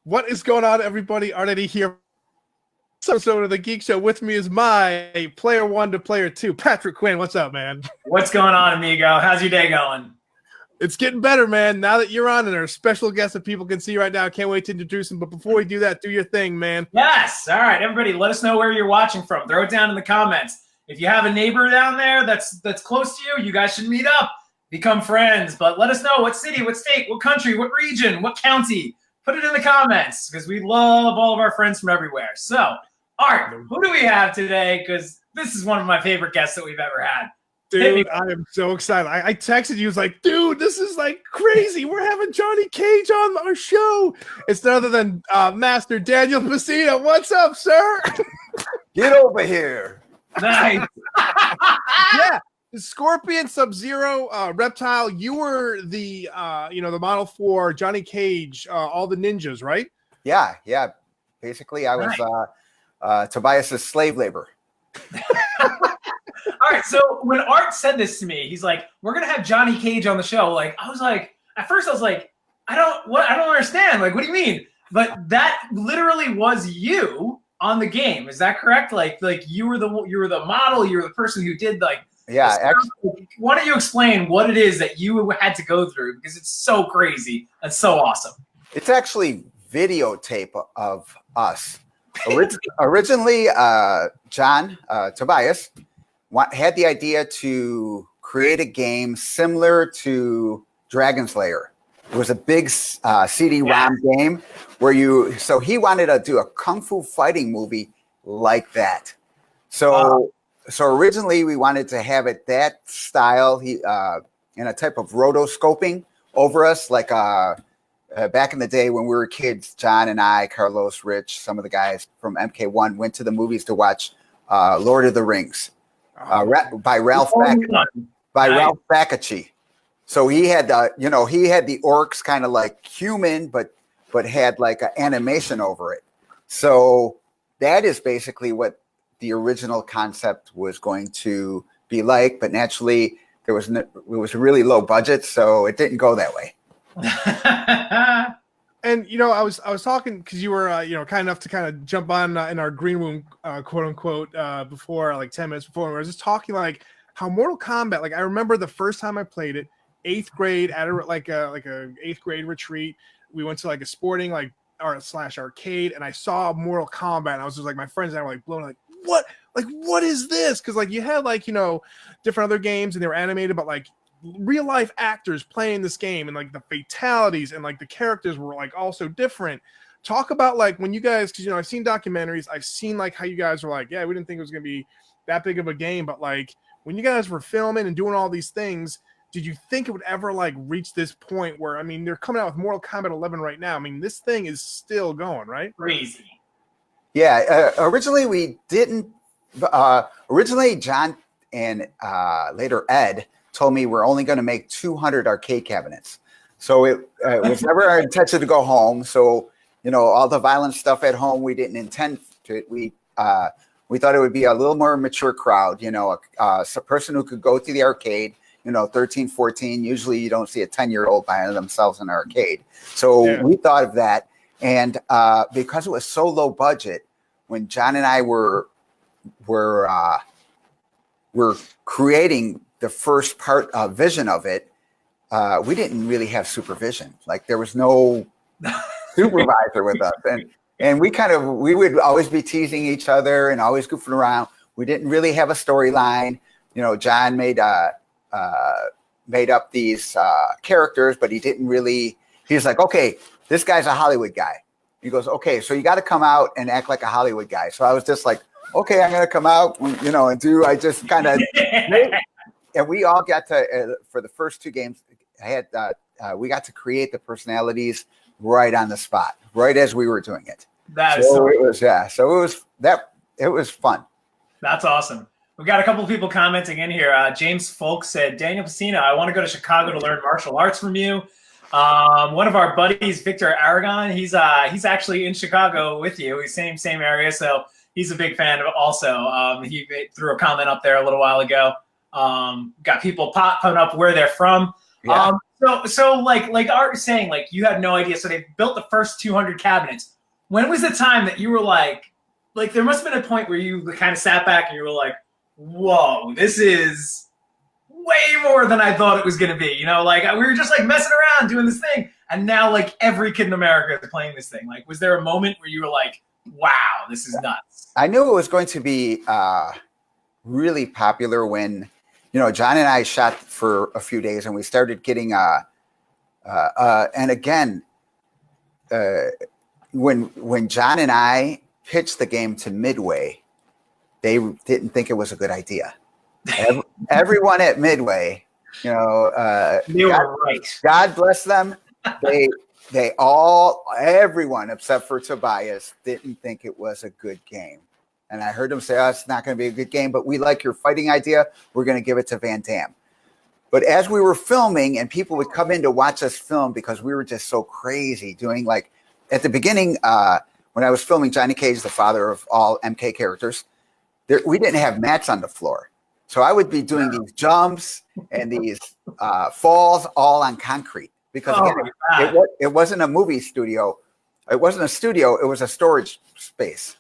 What is going on, everybody? Eddy here. This episode of the Geek Show. With me is my player 1 to player 2, Patrick Quinn. What's up, man? What's going on, amigo? How's your day going? It's getting better, man. Now that you're on and our special guest that people can see right now, I can't wait to introduce him. But before we do that, do your thing, man. Yes. All right, everybody, let us know where you're watching from. Throw it down in the comments. If you have a neighbor down there that's close to you, you guys should meet up, become friends. But let us know what city, what state, what country, what region, what county. Put it in the comments because we love all of our friends from everywhere. So, Art, who do we have today? Because this is one of my favorite guests that we've ever had. Dude, I am so excited. I texted you. I was like, dude, this is like crazy. We're having Johnny Cage on our show. It's none other than Master Daniel Pesina. What's up, sir? Get over here. Nice. Yeah. Scorpion, Sub-Zero, Reptile, you were the the model for Johnny Cage, all the ninjas, right? Yeah. Basically, I was Tobias's slave labor. All right, so when Art said this to me, he's like, "We're gonna have Johnny Cage on the show." Like, I was like, at first I was like, I don't understand. Like, what do you mean? But that literally was you on the game. Is that correct? Like you were the model. You were the person who did like. Yeah. Why don't you explain what it is that you had to go through? Because it's so crazy and so awesome. It's actually videotape of us. Originally, John Tobias had the idea to create a game similar to Dragon Slayer. It was a big CD-ROM game where he wanted to do a kung fu fighting movie like that. So originally we wanted to have it that style, in a type of rotoscoping over us, like back in the day when we were kids. John and I, Carlos, Rich, some of the guys from MK1 went to the movies to watch Lord of the Rings by Ralph Bakshi. So he had the orcs kind of like human, but had like an animation over it. So that is basically what the original concept was going to be like, but naturally it was a really low budget, so it didn't go that way. And I was talking because you were kind enough to kind of jump on in our green room, quote unquote, before, like 10 minutes before. And we were just talking like how Mortal Kombat. Like I remember the first time I played it, 8th grade at a 8th grade retreat. We went to like a sporting /arcade, and I saw Mortal Kombat. And I was just like, my friends and I were like blown, like what is this? Because like you had different other games and they were animated, but like real life actors playing this game, and like the fatalities and like the characters were like also different. Talk about like when you guys, because I've seen documentaries, I've seen like how you guys were like, yeah, we didn't think it was gonna be that big of a game, but like when you guys were filming and doing all these things, did you think it would ever like reach this point where, I mean, they're coming out with Mortal Kombat 11 right now. I mean, this thing is still going, right? Crazy. Yeah. Originally we didn't. Originally John and later Ed told me we're only going to make 200 arcade cabinets. So it was never our intention to go home. So, all the violent stuff at home, we didn't intend to. We thought it would be a little more mature crowd, a person who could go to the arcade, 13, 14. Usually you don't see a 10-year-old buying themselves an arcade. So we thought of that. And because it was so low budget, when John and I were creating the first part vision of it, we didn't really have supervision. Like there was no supervisor with us, and we would always be teasing each other and always goofing around. We didn't really have a storyline. John made up these characters, but he didn't really. He was like, okay, this guy's a Hollywood guy. He goes, okay, so you got to come out and act like a Hollywood guy. So I was just like, okay, I'm gonna come out, and do. I just kind of. And we all got to, for the first 2 games, we got to create the personalities right on the spot, right as we were doing it. It was fun. That's awesome. We've got a couple of people commenting in here. James Folk said, Daniel Pesina, I want to go to Chicago to learn martial arts from you. One of our buddies, Victor Aragon, he's actually in Chicago with you. He's same area, so he's a big fan of it also. He threw a comment up there a little while ago. Got people popping up where they're from. Yeah. So like Art was saying, like you had no idea. So they built the first 200 cabinets. When was the time that you were like there must have been a point where you kind of sat back and you were like, whoa, this is way more than I thought it was going to be. You know, like we were just like messing around doing this thing. And now like every kid in America is playing this thing. Like, was there a moment where you were like, wow, this is nuts? I knew it was going to be really popular when, you know, John and I shot for a few days and we started getting, and again, when John and I pitched the game to Midway, they didn't think it was a good idea. Everyone at Midway, you know, they were right. God bless them. Everyone except for Tobias didn't think it was a good game. And I heard him say, oh, it's not going to be a good game, but we like your fighting idea. We're going to give it to Van Damme. But as we were filming and people would come in to watch us film because we were just so crazy doing like at the beginning, when I was filming Johnny Cage, the father of all MK characters, we didn't have mats on the floor. So I would be doing these jumps and these falls all on concrete because again, it wasn't a movie studio. It wasn't a studio. It was a storage space.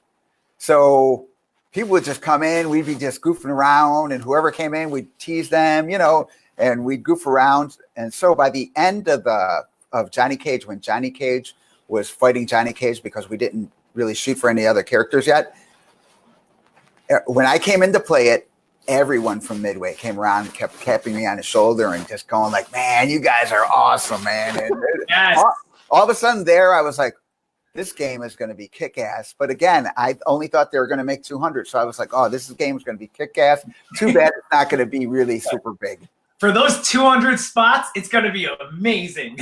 So people would just come in. We'd be just goofing around, and whoever came in, we'd tease them, you know, and we'd goof around. And so by the end of Johnny Cage, when Johnny Cage was fighting Johnny Cage, because we didn't really shoot for any other characters yet, when I came in to play it, everyone from Midway came around and kept tapping me on the shoulder and just going like, man, you guys are awesome, man. And Yes. all of a sudden there, I was like, this game is going to be kick-ass. But again, I only thought they were going to make 200. So I was like, oh, this game is going to be kick-ass. Too bad it's not going to be really super big. For those 200 spots, it's going to be amazing.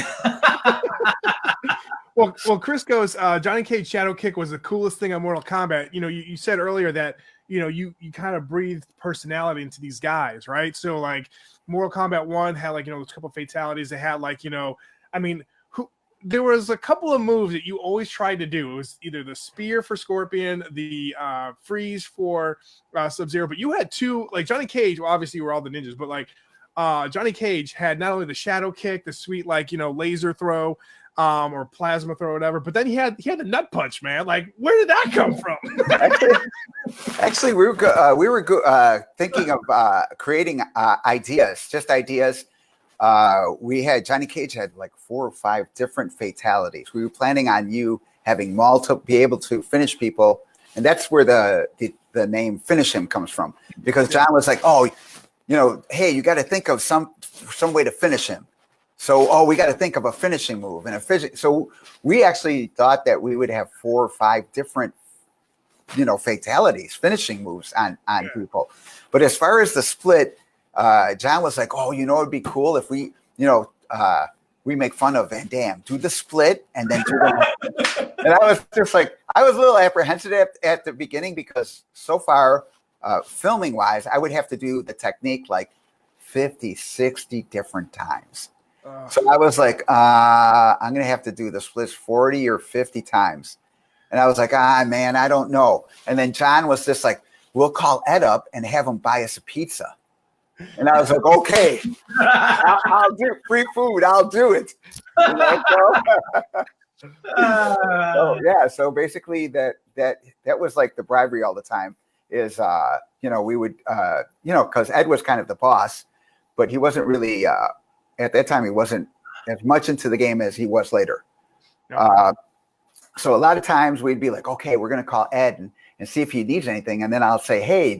Well, Chris goes, Johnny Cage Shadow Kick was the coolest thing on Mortal Kombat. You know, you said earlier that, you know, you kind of breathed personality into these guys, right? So like Mortal Kombat 1 had like, you know, a couple of fatalities. They had like, you know, I mean, there was a couple of moves that you always tried to do. It was either the spear for Scorpion, the freeze for Sub-Zero, but you had two, like Johnny Cage, well, obviously we're all the ninjas, but like Johnny Cage had not only the shadow kick, the sweet, like, you know, laser throw, or plasma throw, or whatever, but then he had the nut punch, man. Like, where did that come from? Actually, we were thinking of creating ideas, just ideas. We had Johnny Cage had like 4 or 5 different fatalities. We were planning on you having be able to finish people, and that's where the name Finish Him comes from. Because John was like, oh, you know, hey, you got to think of some way to finish him. So, we got to think of a finishing move and a finish. So we actually thought that we would have 4 or 5 different, you know, fatalities, finishing moves on people. But as far as the split, John was like, oh, you know, it'd be cool if we, you know, we make fun of Van Damme, do the split and then do the. And I was just like, I was a little apprehensive at the beginning because so far, filming wise, I would have to do the technique like 50, 60 different times. So I was like, I'm going to have to do the splits 40 or 50 times. And I was like, man, I don't know. And then John was just like, we'll call Ed up and have him buy us a pizza. And I was like, okay, I'll do free food. I'll do it. You know, so basically that was like the bribery all the time is, you know, we would, you know, because Ed was kind of the boss, but he wasn't really, at that time, he wasn't as much into the game as he was later. So a lot of times we'd be like, okay, we're going to call Ed and see if he needs anything. And then I'll say, hey,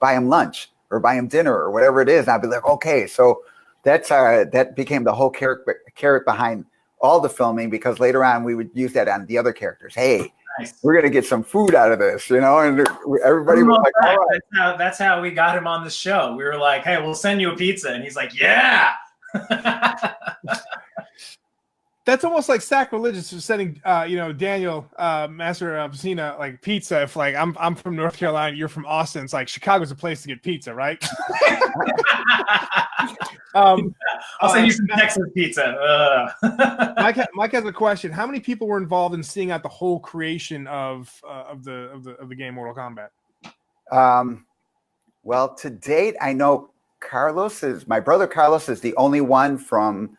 buy him lunch or buy him dinner or whatever it is. And I'll be like, okay. So that became the whole carrot behind all the filming, because later on we would use that on the other characters. Hey, nice. We're going to get some food out of this, you know? And everybody was like, all right. That's how we got him on the show. We were like, hey, we'll send you a pizza. And he's like, yeah. That's almost like sacrilegious for sending, you know, Daniel, Master Pesina, like pizza. If like I'm from North Carolina, you're from Austin. It's like Chicago's a place to get pizza, right? I'll send you some Texas pizza. Mike has a question. How many people were involved in seeing out the whole creation of the game Mortal Kombat? Well, to date, I know my brother Carlos is the only one from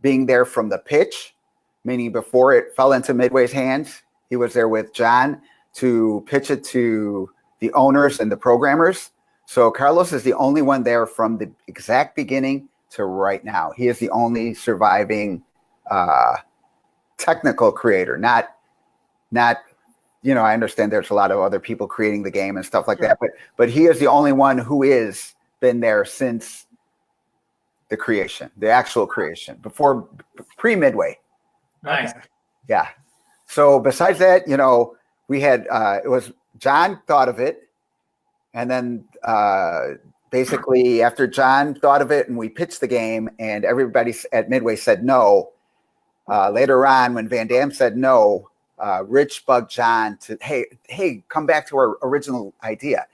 being there from the pitch, meaning before it fell into Midway's hands. He was there with John to pitch it to the owners and the programmers. So Carlos is the only one there from the exact beginning to right now. He is the only surviving technical creator, not, I understand there's a lot of other people creating the game and stuff like that, but he is the only one who is been there since the creation, the actual creation, before pre-Midway. Nice. Yeah. So besides that, we had it was John thought of it, and then basically after John thought of it and we pitched the game and everybody at Midway said no, later on when Van Damme said no, Rich bugged John to, hey, come back to our original idea.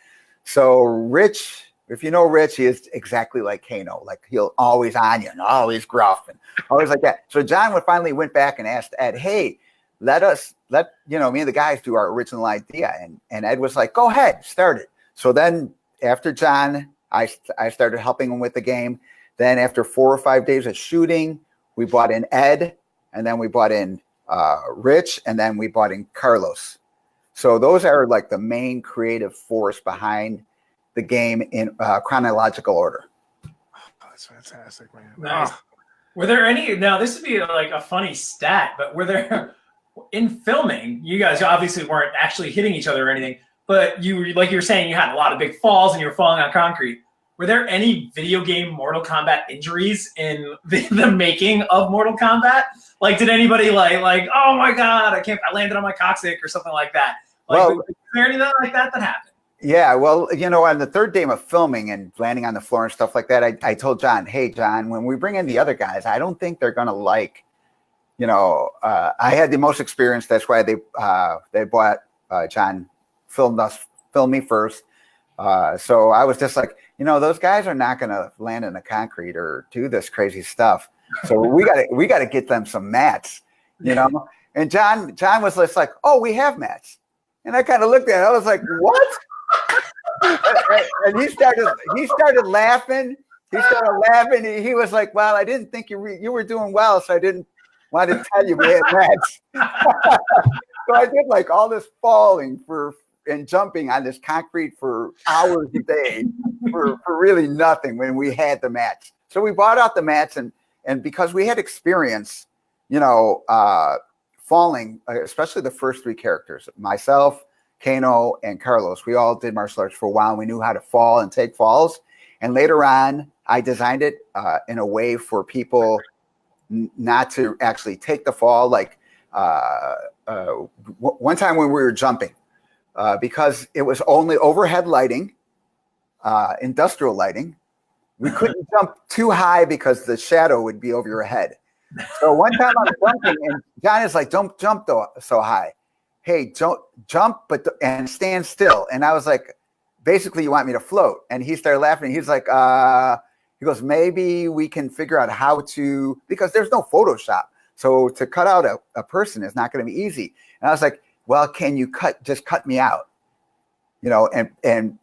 So Rich, if you know Rich, he is exactly like Kano. Like he'll always on you and always gruff and always like that. So John finally went back and asked Ed, hey, let me and the guys do our original idea. And Ed was like, go ahead, start it. So then after John, I started helping him with the game. Then after 4 or 5 days of shooting, we brought in Ed, and then we brought in Rich, and then we brought in Carlos. So those are like the main creative force behind the game in chronological order. Oh, that's fantastic, man. Nice. Oh. Were there any, now this would be like a funny stat, but were there, in filming, you guys obviously weren't actually hitting each other or anything, but like you were saying, you had a lot of big falls and you were falling on concrete. Were there any video game Mortal Kombat injuries in the making of Mortal Kombat? Like, did anybody like, oh my God, I landed on my coccyx or something like that? Like, Well, was there anything like that happened? Yeah, well, on the third day of filming and landing on the floor and stuff like that, I told John, hey, John, when we bring in the other guys, I don't think they're going to like, I had the most experience. That's why they bought John, filmed me first. So I was just like, those guys are not going to land in the concrete or do this crazy stuff. So we got to get them some mats, And John was just like, oh, we have mats. And I kind of looked at it. I was like, what? And he started laughing. He was like, well, I didn't think you were doing well, so I didn't want to tell you we had mats. So I did like all this falling and jumping on this concrete for hours a day for really nothing when we had the mats. So we bought out the mats and because we had experience, falling, especially the first 3 characters, myself, Kano, and Carlos, we all did martial arts for a while. We knew how to fall and take falls. And later on, I designed it in a way for people not to actually take the fall. Like one time when we were jumping, because it was only overhead lighting, industrial lighting, we couldn't jump too high because the shadow would be over your head. So one time I'm jumping, and John is like, "Don't jump so high. Hey, don't jump, and stand still." And I was like, "Basically, you want me to float?" And he started laughing. He's like, he goes, "Maybe we can figure out how to, because there's no Photoshop. So to cut out a person is not going to be easy." And I was like, "Well, can you just cut me out, and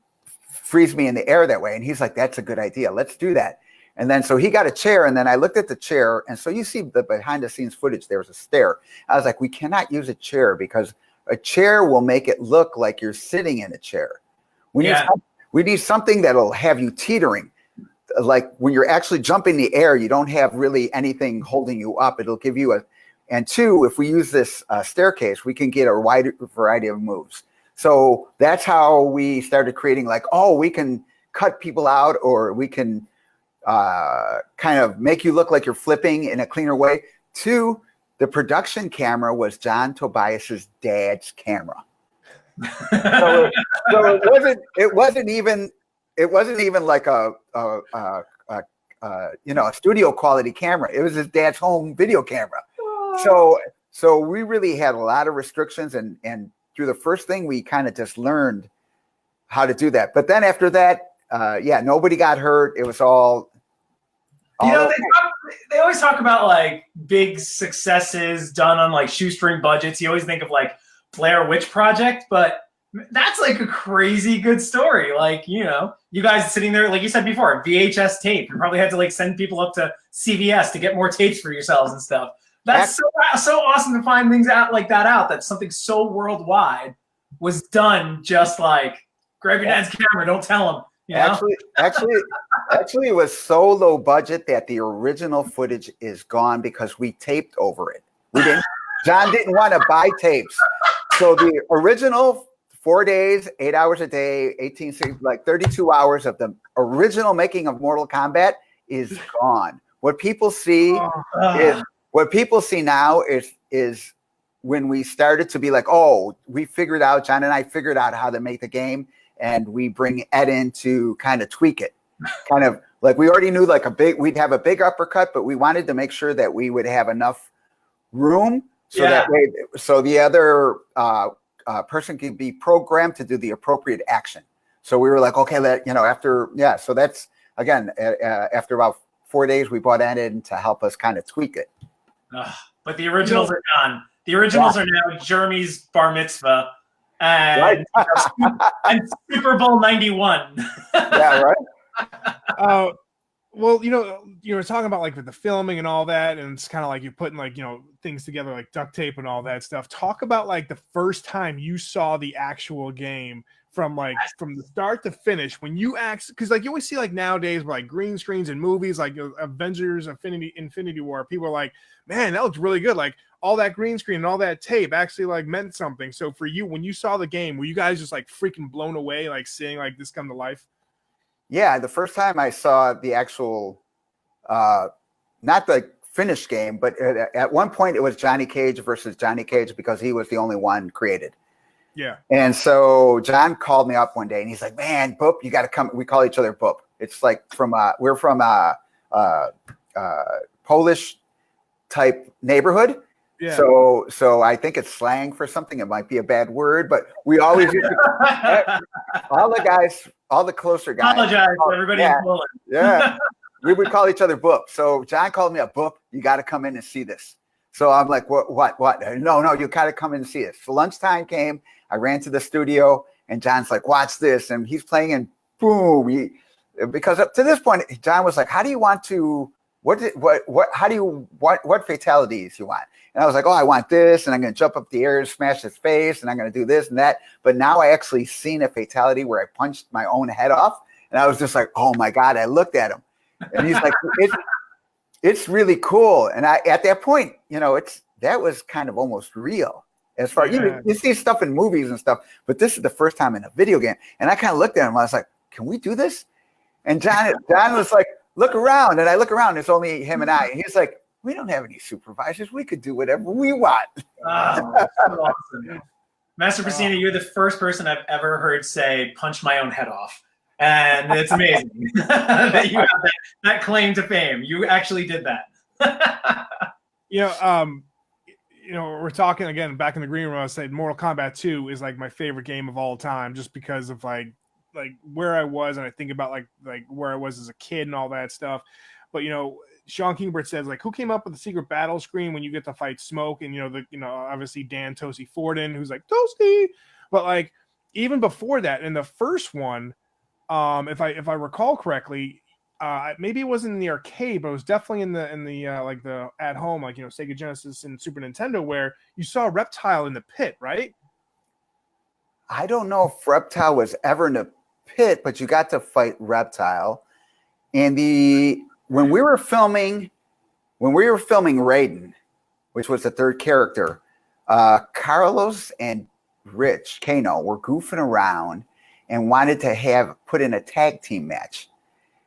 freeze me in the air that way?" And he's like, "That's a good idea. Let's do that." And then so he got a chair, and then I looked at the chair, and so you see the behind the scenes footage, there was a stair. I was like, we cannot use a chair because a chair will make it look like you're sitting in a chair. We need something that'll have you teetering. Like when you're actually jumping the air, you don't have really anything holding you up. It'll give you and 2, if we use this staircase, we can get a wide variety of moves. So that's how we started creating we can cut people out, or we can kind of make you look like you're flipping in a cleaner way. 2, the production camera was John Tobias's dad's camera. so it wasn't even like a studio quality camera. It was his dad's home video camera. So we really had a lot of restrictions, and through the first thing we kind of just learned how to do that. But then after that, nobody got hurt. It was all they always talk about like big successes done on like shoestring budgets. You always think of like Blair Witch Project, but That's like a crazy good story. Like, you know, you guys sitting there, like you said before, VHS tape. You probably had to like send people up to CVS to get more tapes for yourselves and stuff. That's so awesome to find things out like that out. That something so worldwide was done just like grab your dad's camera, don't tell him. You know? Actually, it was so low budget that the original footage is gone because we taped over it. John didn't want to buy tapes, so the original 4 days, 8 hours a day, 32 hours of the original making of Mortal Kombat is gone. What people see now is when we started to be like, oh, John and I figured out how to make the game, and we bring Ed in to kind of tweak it. Kind of like we already knew we'd have a big uppercut, but we wanted to make sure that we would have enough room that way, so the other person could be programmed to do the appropriate action. So we were like, okay, so that's again, after about 4 days, we brought Ed in to help us kind of tweak it. But the originals are gone. The originals are now Jeremy's bar mitzvah and, and Super Bowl 91. Yeah, right. Well, you were talking about like with the filming and all that, and it's kind of like you're putting like, things together like duct tape and all that stuff. Talk about like the first time you saw the actual game from the start to finish, when you because like you always see like nowadays where like green screens and movies like Avengers Infinity War, people are like, man, that looks really good. Like all that green screen and all that tape actually like meant something. So for you, when you saw the game, were you guys just like freaking blown away, like seeing like this come to life? Yeah, the first time I saw the actual, not the finished game, but at one point it was Johnny Cage versus Johnny Cage because he was the only one created. Yeah. And so John called me up one day and he's like, man, Boop, you got to come. We call each other Boop. It's like we're from a Polish type neighborhood. Yeah. So I think it's slang for something. It might be a bad word, but we always used to, all the closer guys. Apologize to everybody in Poland. Yeah. We would call each other Boop. So John called me up, Boop, you got to come in and see this. So I'm like, what? No, you got to come in and see it. So lunchtime came. I ran to the studio and John's like, watch this. And he's playing and boom. Because up to this point, John was like, how do you want to, what fatalities you want? And I was like, oh, I want this, and I'm going to jump up the air and smash his face, and I'm going to do this and that. But now I actually seen a fatality where I punched my own head off, and I was just like, oh my God, I looked at him. And he's like, it's really cool. And at that point, that was kind of almost real. As far you see stuff in movies and stuff, but this is the first time in a video game. And I kind of looked at him, I was like, can we do this? And John was like, look around. And I look around, it's only him and I. And he's like, we don't have any supervisors. We could do whatever we want. Oh, so awesome. Master Pesina, you're the first person I've ever heard say, punch my own head off. And it's amazing that you have that claim to fame. You actually did that. We're talking again back in the green room. I said Mortal Kombat 2 is like my favorite game of all time, just because of like where I was, and I think about like where I was as a kid and all that stuff. But Sean Kingbert says like, who came up with the secret battle screen when you get to fight Smoke? And obviously Dan Tosi Forden, who's like Toasty. But like even before that, in the first one, if I recall correctly, maybe it wasn't in the arcade, but it was definitely in the like the at home, like Sega Genesis and Super Nintendo, where you saw Reptile in the pit, right? I don't know if Reptile was ever in the pit, but you got to fight Reptile. And when we were filming Raiden, which was the third character, Carlos and Rich Kano were goofing around and wanted to put in a tag team match.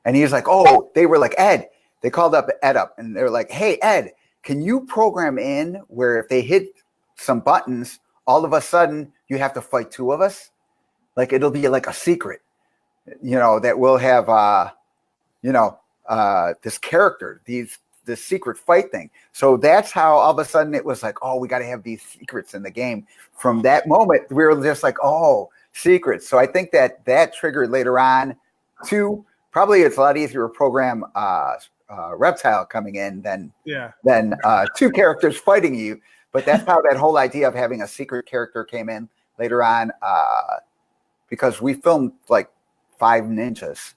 And he was like, oh, they were like, Ed, they called up Ed up and they were like, hey, Ed, can you program in where if they hit some buttons, all of a sudden you have to fight two of us? Like it'll be like a secret, that we'll have, this character, this secret fight thing. So that's how all of a sudden it was like, oh, we got to have these secrets in the game. From that moment, we were just like, oh, secrets. So I think that triggered later on to probably it's a lot easier to program Reptile coming in than two characters fighting you. But that's how that whole idea of having a secret character came in later on, because we filmed like 5 ninjas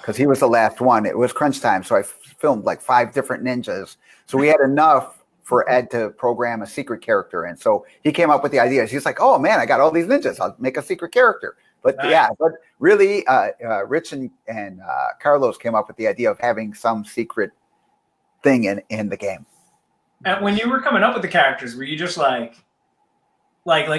because he was the last one. It was crunch time. So I filmed like 5 different ninjas. So we had enough for Ed to program a secret character. And so he came up with the ideas. He's like, oh man, I got all these ninjas. I'll make a secret character. But but really, Rich and Carlos came up with the idea of having some secret thing in the game. And when you were coming up with the characters, were you just like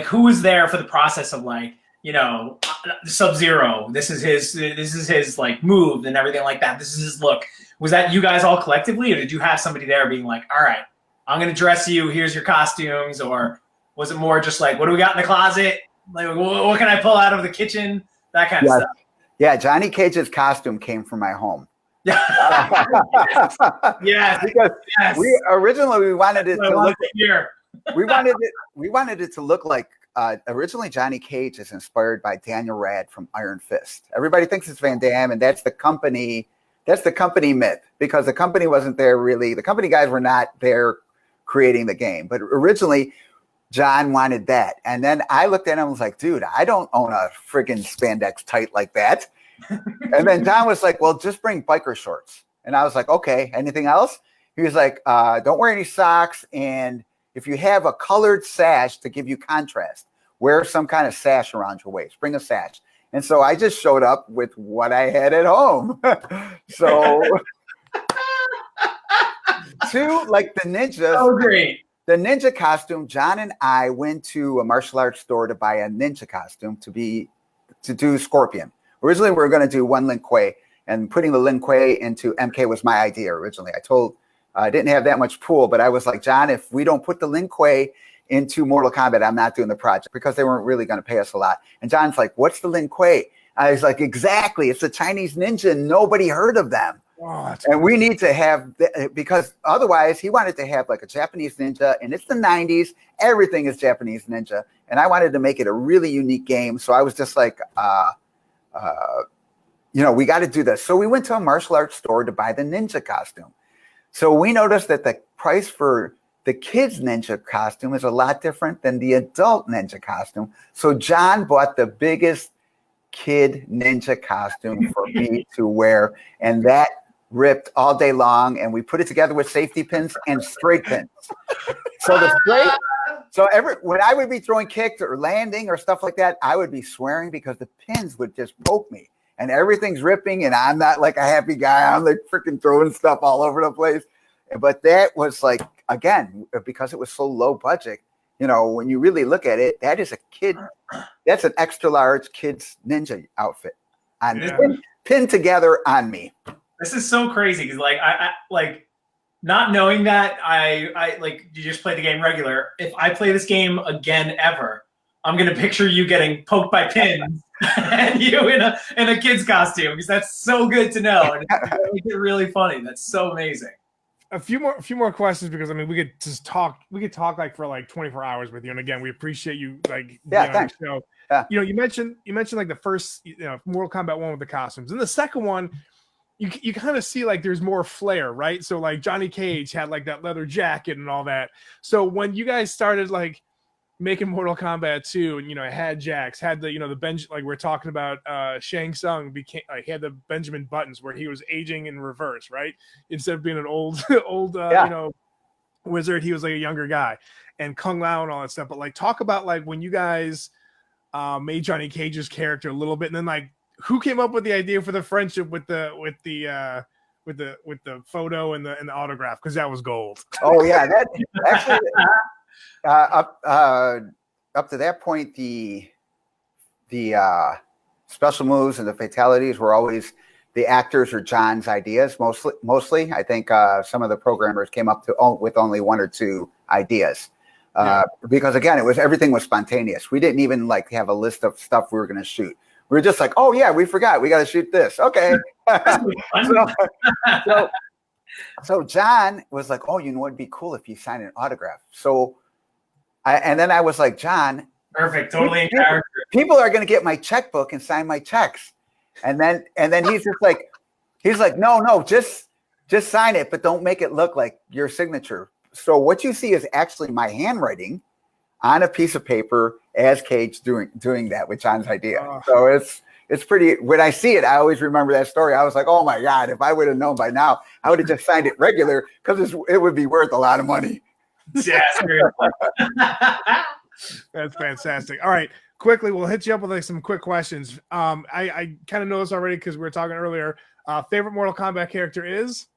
who was there for the process of like, you know, Sub-Zero, this is his like move and everything like that. This is his look. Was that you guys all collectively, or did you have somebody there being like, all right, I'm going to dress you, here's your costumes? Or was it more just like, what do we got in the closet? Like, what can I pull out of the kitchen? That kind of stuff. Yeah, Johnny Cage's costume came from my home. Yes. Because we originally wanted it to look here. we wanted it to look like originally Johnny Cage is inspired by Daniel Rad from Iron Fist. Everybody thinks it's Van Damme, and that's the company myth, because the company wasn't there really. The company guys were not there creating the game, but originally John wanted that. And then I looked at him and was like, dude, I don't own a friggin' spandex tight like that. And then John was like, well, just bring biker shorts. And I was like, okay, anything else? He was like, don't wear any socks. And if you have a colored sash to give you contrast, wear some kind of sash around your waist. Bring a sash. And so I just showed up with what I had at home. So, like the ninjas. Oh, great. The ninja costume, John and I went to a martial arts store to buy a ninja costume to do Scorpion. Originally, we were going to do one Lin Kuei, and putting the Lin Kuei into MK was my idea originally. I didn't have that much pool, but I was like, John, if we don't put the Lin Kuei into Mortal Kombat, I'm not doing the project, because they weren't really going to pay us a lot. And John's like, what's the Lin Kuei? I was like, exactly. It's a Chinese ninja. Nobody heard of them. Oh, and we need to have, because otherwise he wanted to have like a Japanese ninja, and it's the 90s. Everything is Japanese ninja. And I wanted to make it a really unique game. So I was just like, we got to do this. So we went to a martial arts store to buy the ninja costume. So we noticed that the price for the kids' ninja costume is a lot different than the adult ninja costume. So John bought the biggest kid ninja costume for me to wear, and that ripped all day long. And we put it together with safety pins and straight pins. So when I would be throwing kicks or landing or stuff like that, I would be swearing because the pins would just poke me. And everything's ripping, and I'm not like a happy guy. I'm like freaking throwing stuff all over the place. But that was like, again, because it was so low budget, when you really look at it, that is that's an extra large kid's ninja outfit pinned together on me. This is so crazy because I like not knowing that I like you just play the game regular. If I play this game again ever, I'm gonna picture you getting poked by pins and you in a kid's costume, because that's so good to know, and it's really funny. That's so amazing. A few more questions, because I mean we could talk like for like 24 hours with you. And again, we appreciate you being on the show. Yeah. You mentioned like the first Mortal Kombat 1 with the costumes, and the second one you kind of see like there's more flair, right? So like Johnny Cage had like that leather jacket and all that. So when you guys started like making Mortal Kombat 2, and it had Jax, had the the bench, like we're talking about, Shang Tsung became like he had the Benjamin Buttons where he was aging in reverse, right? Instead of being an old wizard, he was like a younger guy, and Kung Lao and all that stuff. But like talk about like when you guys made Johnny Cage's character a little bit, and then like who came up with the idea for the friendship with the photo and the autograph, because that was gold. Oh yeah, that actually. Up to that point, the special moves and the fatalities were always the actors or John's ideas. Mostly, I think some of the programmers came up with only 1 or 2 ideas, because again, everything was spontaneous. We didn't even like have a list of stuff we were going to shoot. We were just like, oh yeah, we forgot, we got to shoot this. Okay. So John was like, oh, it'd be cool if you signed an autograph. So. And then I was like, John, perfect, totally in character. People are going to get my checkbook and sign my checks, and then he's like, no, just sign it, but don't make it look like your signature. So what you see is actually my handwriting on a piece of paper as Cage doing that with John's idea. So it's pretty. When I see it, I always remember that story. I was like, oh my God, if I would have known by now, I would have just signed it regular because it would be worth a lot of money. Yeah, that's fantastic. All right, quickly, we'll hit you up with like some quick questions. I kind of know this already because we were talking earlier. Favorite Mortal Kombat character is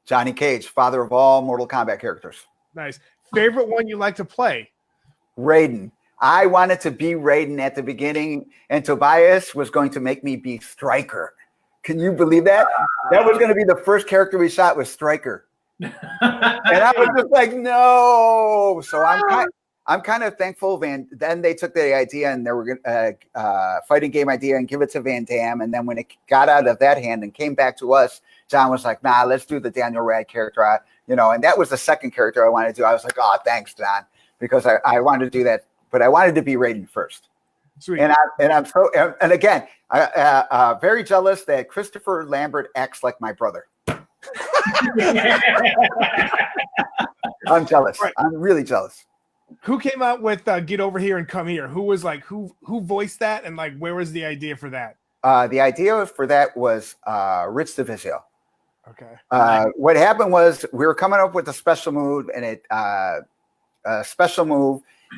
Johnny Cage, father of all Mortal Kombat characters. Nice. Favorite one you like to play? Raiden. I wanted to be Raiden at the beginning, and Tobias was going to make me be Stryker. Can you believe that? That was going to be the first character we shot was Stryker. And I was just like, no. So I'm kind of thankful. Then they took the idea and they were going to fighting game idea and give it to Van Damme. And then when it got out of that hand and came back to us, John was like, nah, let's do the Daniel Rad character. And that was the second character I wanted to do. I was like, oh, thanks, John, because I wanted to do that. But I wanted to be Raiden first. Sweet. And I'm so, and again, very jealous that Christopher Lambert acts like my brother. I'm jealous. Right. I'm really jealous. Who came out with Get Over Here and Come Here? Who was like, who voiced that? And like, where was the idea for that? The idea for that was Rich DeVizio. Okay. What happened was we were coming up with a special move and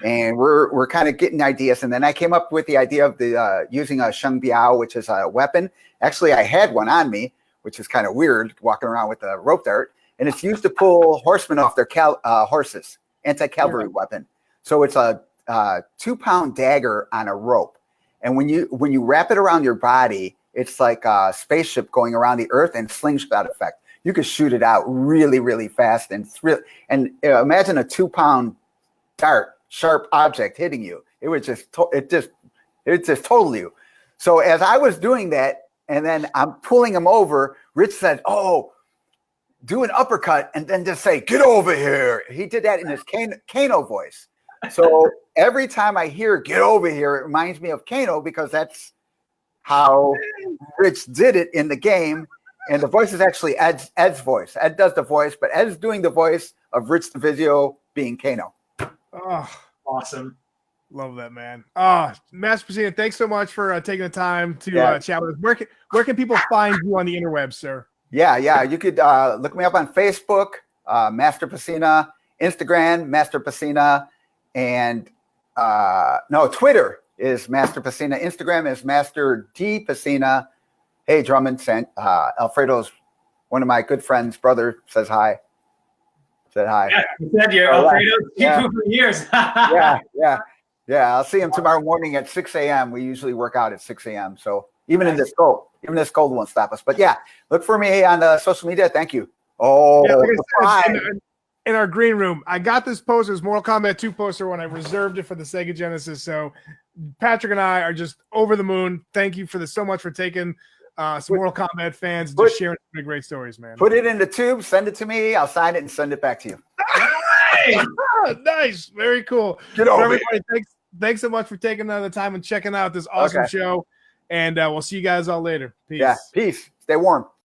and we're kind of getting ideas. And then I came up with the idea of the using a Sheng Biao, which is a weapon. Actually, I had one on me, which is kind of weird, walking around with a rope dart. And it's used to pull horsemen off their horses, anti-cavalry weapon. So it's a 2-pound dagger on a rope. And when you wrap it around your body, it's like a spaceship going around the earth and slingshot effect. You could shoot it out really, really fast. And imagine a 2-pound dart, sharp object hitting you. It would just total you. So as I was doing that, and then I'm pulling him over, Rich said, oh, do an uppercut and then just say, get over here. He did that in his Kano voice. So every time I hear get over here, it reminds me of Kano because that's how Rich did it in the game. And the voice is actually Ed's voice. Ed does the voice, but Ed's doing the voice of Rich DeVizio being Kano. Oh, awesome. Love that, man. Master Pesina, thanks so much for taking the time to chat with us. Where can people find you on the interwebs, sir? Yeah. You could look me up on Facebook, Master Pesina, Instagram, Master Pesina, and Twitter is Master Pesina. Instagram is Master D Pesina. Hey, Drummond, Alfredo's one of my good friends, brother, says hi. Said hi. Yeah, you said you're Alfredo's people for years. Yeah, I'll see him tomorrow morning at 6 a.m. We usually work out at 6 a.m. So even in this cold won't stop us. But yeah, look for me on social media. Thank you. Oh, yeah, like I said, in our green room, I got this poster, this Mortal Kombat 2 poster when I reserved it for the Sega Genesis. So Patrick and I are just over the moon. Thank you so much for taking some Mortal Kombat fans and just sharing some great stories, man. Put it in the tube, send it to me. I'll sign it and send it back to you. Nice. Very cool. Get over everybody, thanks so much for taking the time and checking out this awesome show. And we'll see you guys all later. Peace. Yeah, peace. Stay warm.